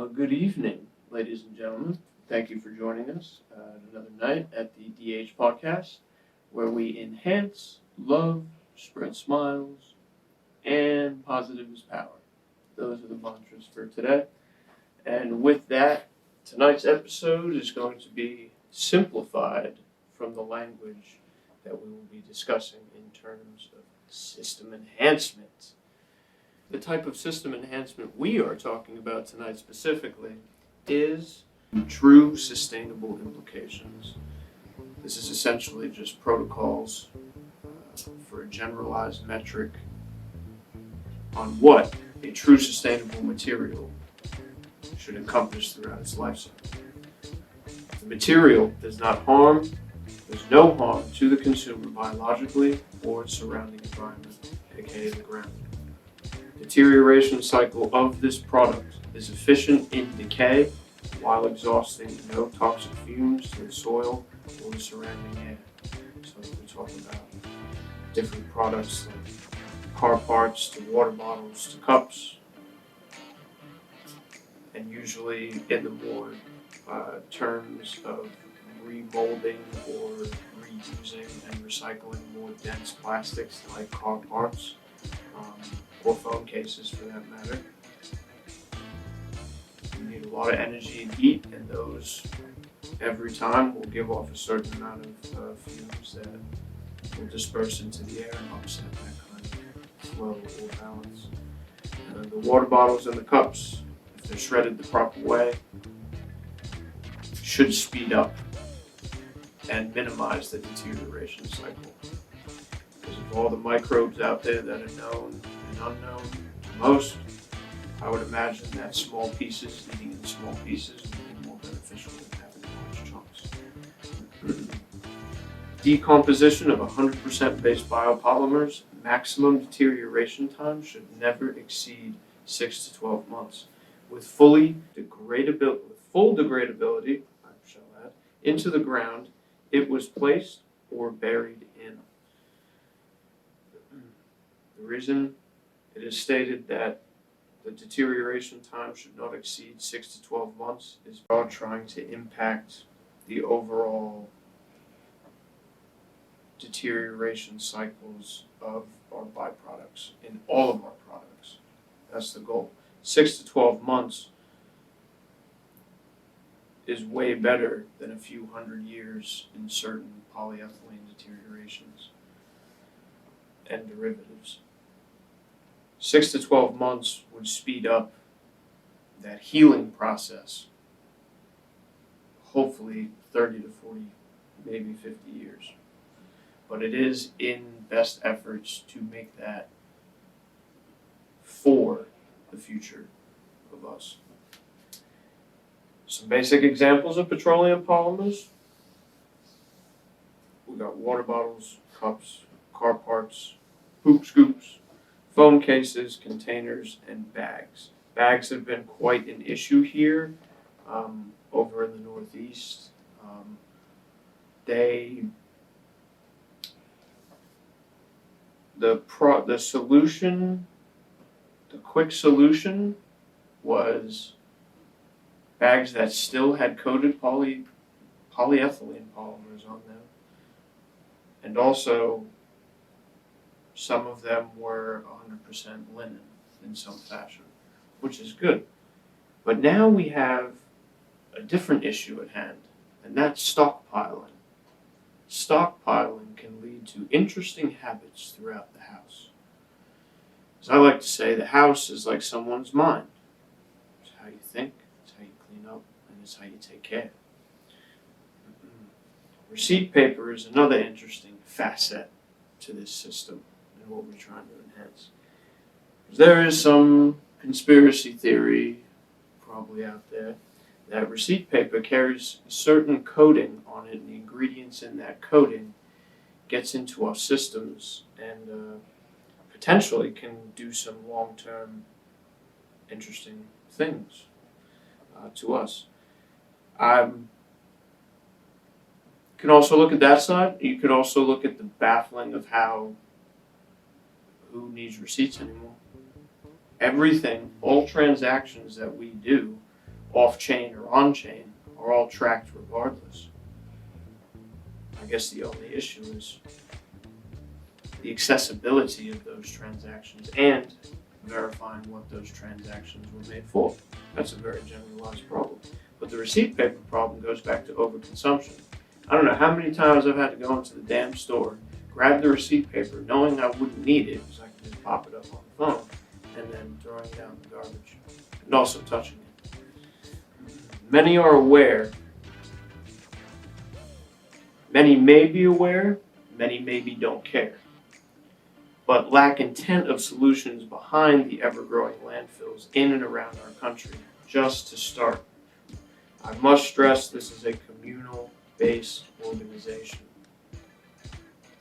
Good evening, ladies and gentlemen. Thank you for joining us another night at the DH podcast, where we enhance love, spread smiles, and positive is power. Those are the mantras for today. And with that, tonight's episode is going to be simplified from the language that we will be discussing in terms of system enhancement. The type of system enhancement we are talking about tonight specifically is true sustainable implications. This is essentially just protocols for a generalized metric on what a true sustainable material should encompass throughout its life cycle. The material does not harm, there's no harm to the consumer biologically or its surrounding environment, aka the ground. Deterioration cycle of this product is efficient in decay while exhausting no toxic fumes to the soil or the surrounding air. So we're talking about different products like car parts to water bottles to cups, and usually in the more terms of remolding or reusing and recycling more dense plastics like car parts. Or phone cases for that matter. You need a lot of energy and heat, and those every time will give off a certain amount of fumes that will disperse into the air and upset that kind of flow or balance. The water bottles and the cups, if they're shredded the proper way, should speed up and minimize the deterioration cycle. Because of all the microbes out there that are known and unknown to most, I would imagine that small pieces, eating in small pieces, would be more beneficial than having large chunks. Decomposition of 100% based biopolymers, maximum deterioration time should never exceed 6 to 12 months. With full degradability, I shall add, into the ground, it was placed or buried in. The reason it is stated that the deterioration time should not exceed 6 to 12 months is about trying to impact the overall deterioration cycles of our byproducts in all of our products. That's the goal. 6 to 12 months is way better than a few hundred years in certain polyethylene deteriorations and derivatives. 6 to 12 months would speed up that healing process, hopefully 30 to 40, maybe 50 years. But it is in best efforts to make that for the future of us. Some basic examples of petroleum polymers. We got water bottles, cups, car parts, poop scoops, phone cases, containers, and bags. Bags have been quite an issue here over in the Northeast. The quick solution was bags that still had coated polyethylene polymers on them, and also some of them were 100% linen in some fashion, which is good. But now we have a different issue at hand, and that's stockpiling. Stockpiling can lead to interesting habits throughout the house. As I like to say, the house is like someone's mind. It's how you think, it's how you clean up, and it's how you take care. Receipt paper is another interesting facet to this system and what we're trying to enhance. There is some conspiracy theory probably out there that receipt paper carries a certain coating on it, and the ingredients in that coating gets into our systems and potentially can do some long-term interesting things to us. You can also look at that side. You could also look at the baffling of who needs receipts anymore. Everything, all transactions that we do off-chain or on-chain, are all tracked regardless. I guess the only issue is the accessibility of those transactions and verifying what those transactions were made for. That's a very generalized problem. But the receipt paper problem goes back to overconsumption. I don't know how many times I've had to go into the damn store, grab the receipt paper, knowing I wouldn't need it because I could just pop it up on the phone, and then throwing it out in the garbage, and also touching it. Many are aware. Many may be aware. Many maybe don't care, but lack intent of solutions behind the ever-growing landfills in and around our country. Just to start, I must stress this is a communal-based organization.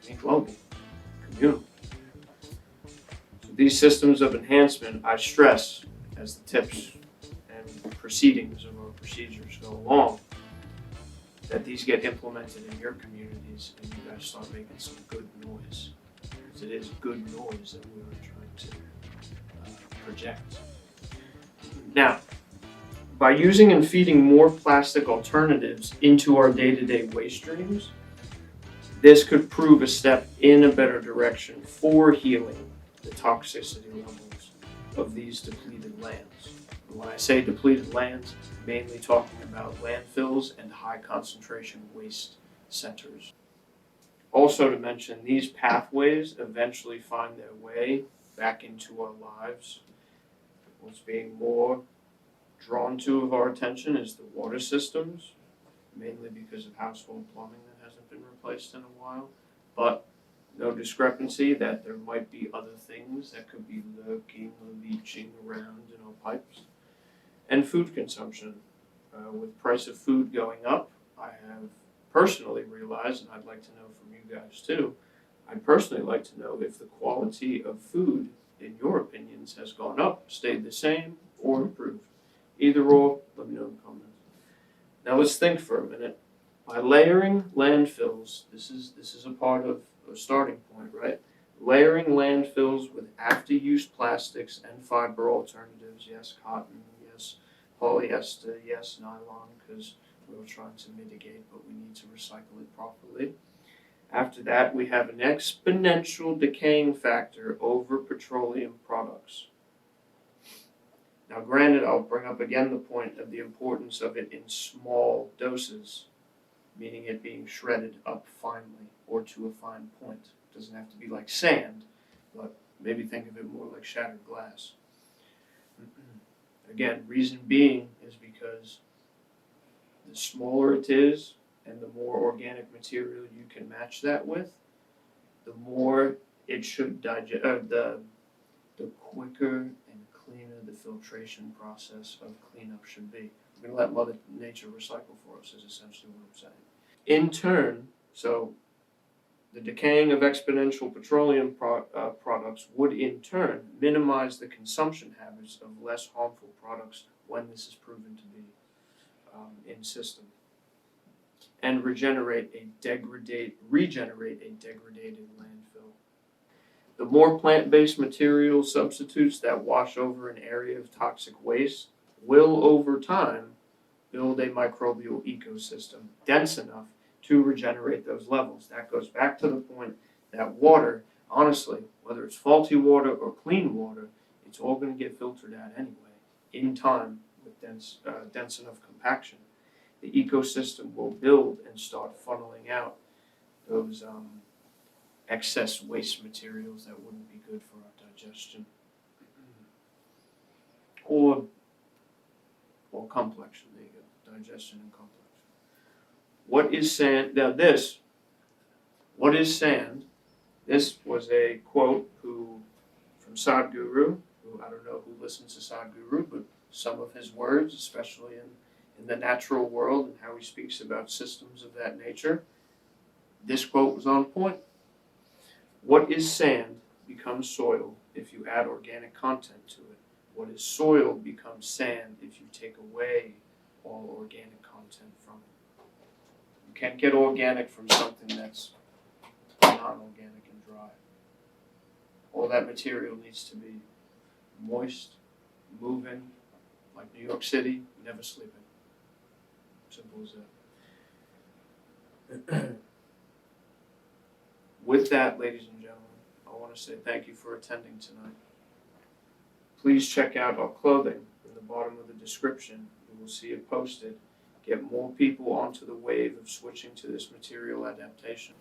Think global, communal. So these systems of enhancement, I stress, as the tips and proceedings of our procedures go along, that these get implemented in your communities and you guys start making some good noise. Because it is good noise that we are trying to project. Now, by using and feeding more plastic alternatives into our day-to-day waste streams, this could prove a step in a better direction for healing the toxicity levels of these depleted lands. And when I say depleted lands, mainly talking about landfills and high concentration waste centers. Also to mention, these pathways eventually find their way back into our lives. What's being more drawn to of our attention is the water systems, mainly because of household plumbing that hasn't been replaced in a while, but no discrepancy that there might be other things that could be lurking or leaching around in our pipes. And food consumption. With price of food going up, I have personally realized, and I'd like to know from you guys too, I'd personally like to know if the quality of food, in your opinions, has gone up, stayed the same, or improved. Either or, let me know in the comments. Now let's think for a minute. By layering landfills, this is a part of a starting point, right? Layering landfills with after-use plastics and fiber alternatives, yes, cotton, yes, polyester, yes, nylon, because we were trying to mitigate, but we need to recycle it properly. After that, we have an exponential decaying factor over petroleum products. Now, granted, I'll bring up again the point of the importance of it in small doses, meaning it being shredded up finely or to a fine point. It doesn't have to be like sand, but maybe think of it more like shattered glass. Again, reason being is because the smaller it is and the more organic material you can match that with, the more it should digest, the quicker and cleaner the filtration process of cleanup should be. We're going to let Mother Nature recycle for us is essentially what I'm saying. In turn, so the decaying of exponential petroleum products would in turn minimize the consumption habits of less harmful products when this is proven to be in system, and regenerate a degraded landfill. The more plant-based material substitutes that wash over an area of toxic waste will, over time, build a microbial ecosystem dense enough to regenerate those levels. That goes back to the point that water, honestly, whether it's faulty water or clean water, it's all going to get filtered out anyway, in time with dense enough compaction. The ecosystem will build and start funneling out those excess waste materials that wouldn't be good for our digestion. Or complexion, there you go, digestion and complexion. What is sand? Now what is sand? This was a quote from Sadhguru, who I don't know who listens to Sadhguru, but some of his words, especially in the natural world and how he speaks about systems of that nature, this quote was on point. What is sand becomes soil if you add organic content to it. What is soil becomes sand if you take away all organic content from it. You can't get organic from something that's non-organic and dry. All that material needs to be moist, moving, like New York City, never sleeping. Simple as that. With that, ladies and gentlemen, I want to say thank you for attending tonight. Please check out our clothing in the bottom of the description. You will see it posted. Get more people onto the wave of switching to this material adaptation.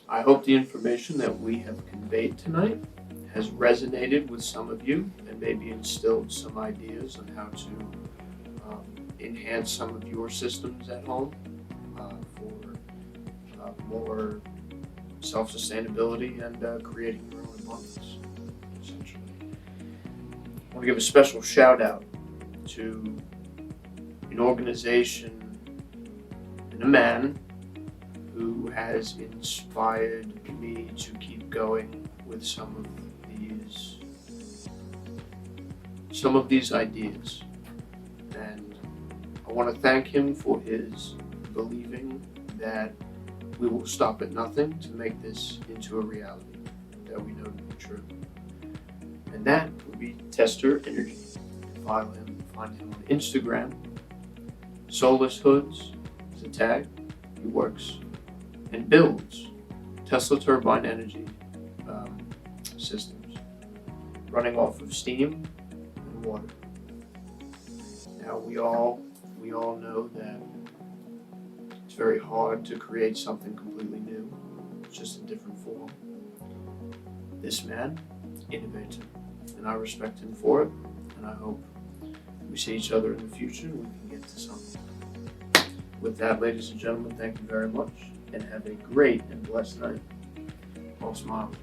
I hope the information that we have conveyed tonight has resonated with some of you and maybe instilled some ideas on how to enhance some of your systems at home for more self-sustainability and creating your own abundance, essentially. I want to give a special shout out to an organization and a man who has inspired me to keep going with some of these ideas. And I want to thank him for his believing that we will stop at nothing to make this into a reality that we know to be true. And that would be Tester Energy. Find him on Instagram. Soulless Hoods is a tag. He works and builds Tesla turbine energy systems running off of steam and water. Now we all know that it's very hard to create something completely new. It's just a different form. This man, innovator, and I respect him for it, and I hope we see each other in the future and we can get to something. With that, ladies and gentlemen, thank you very much, and have a great and blessed night. All smiles.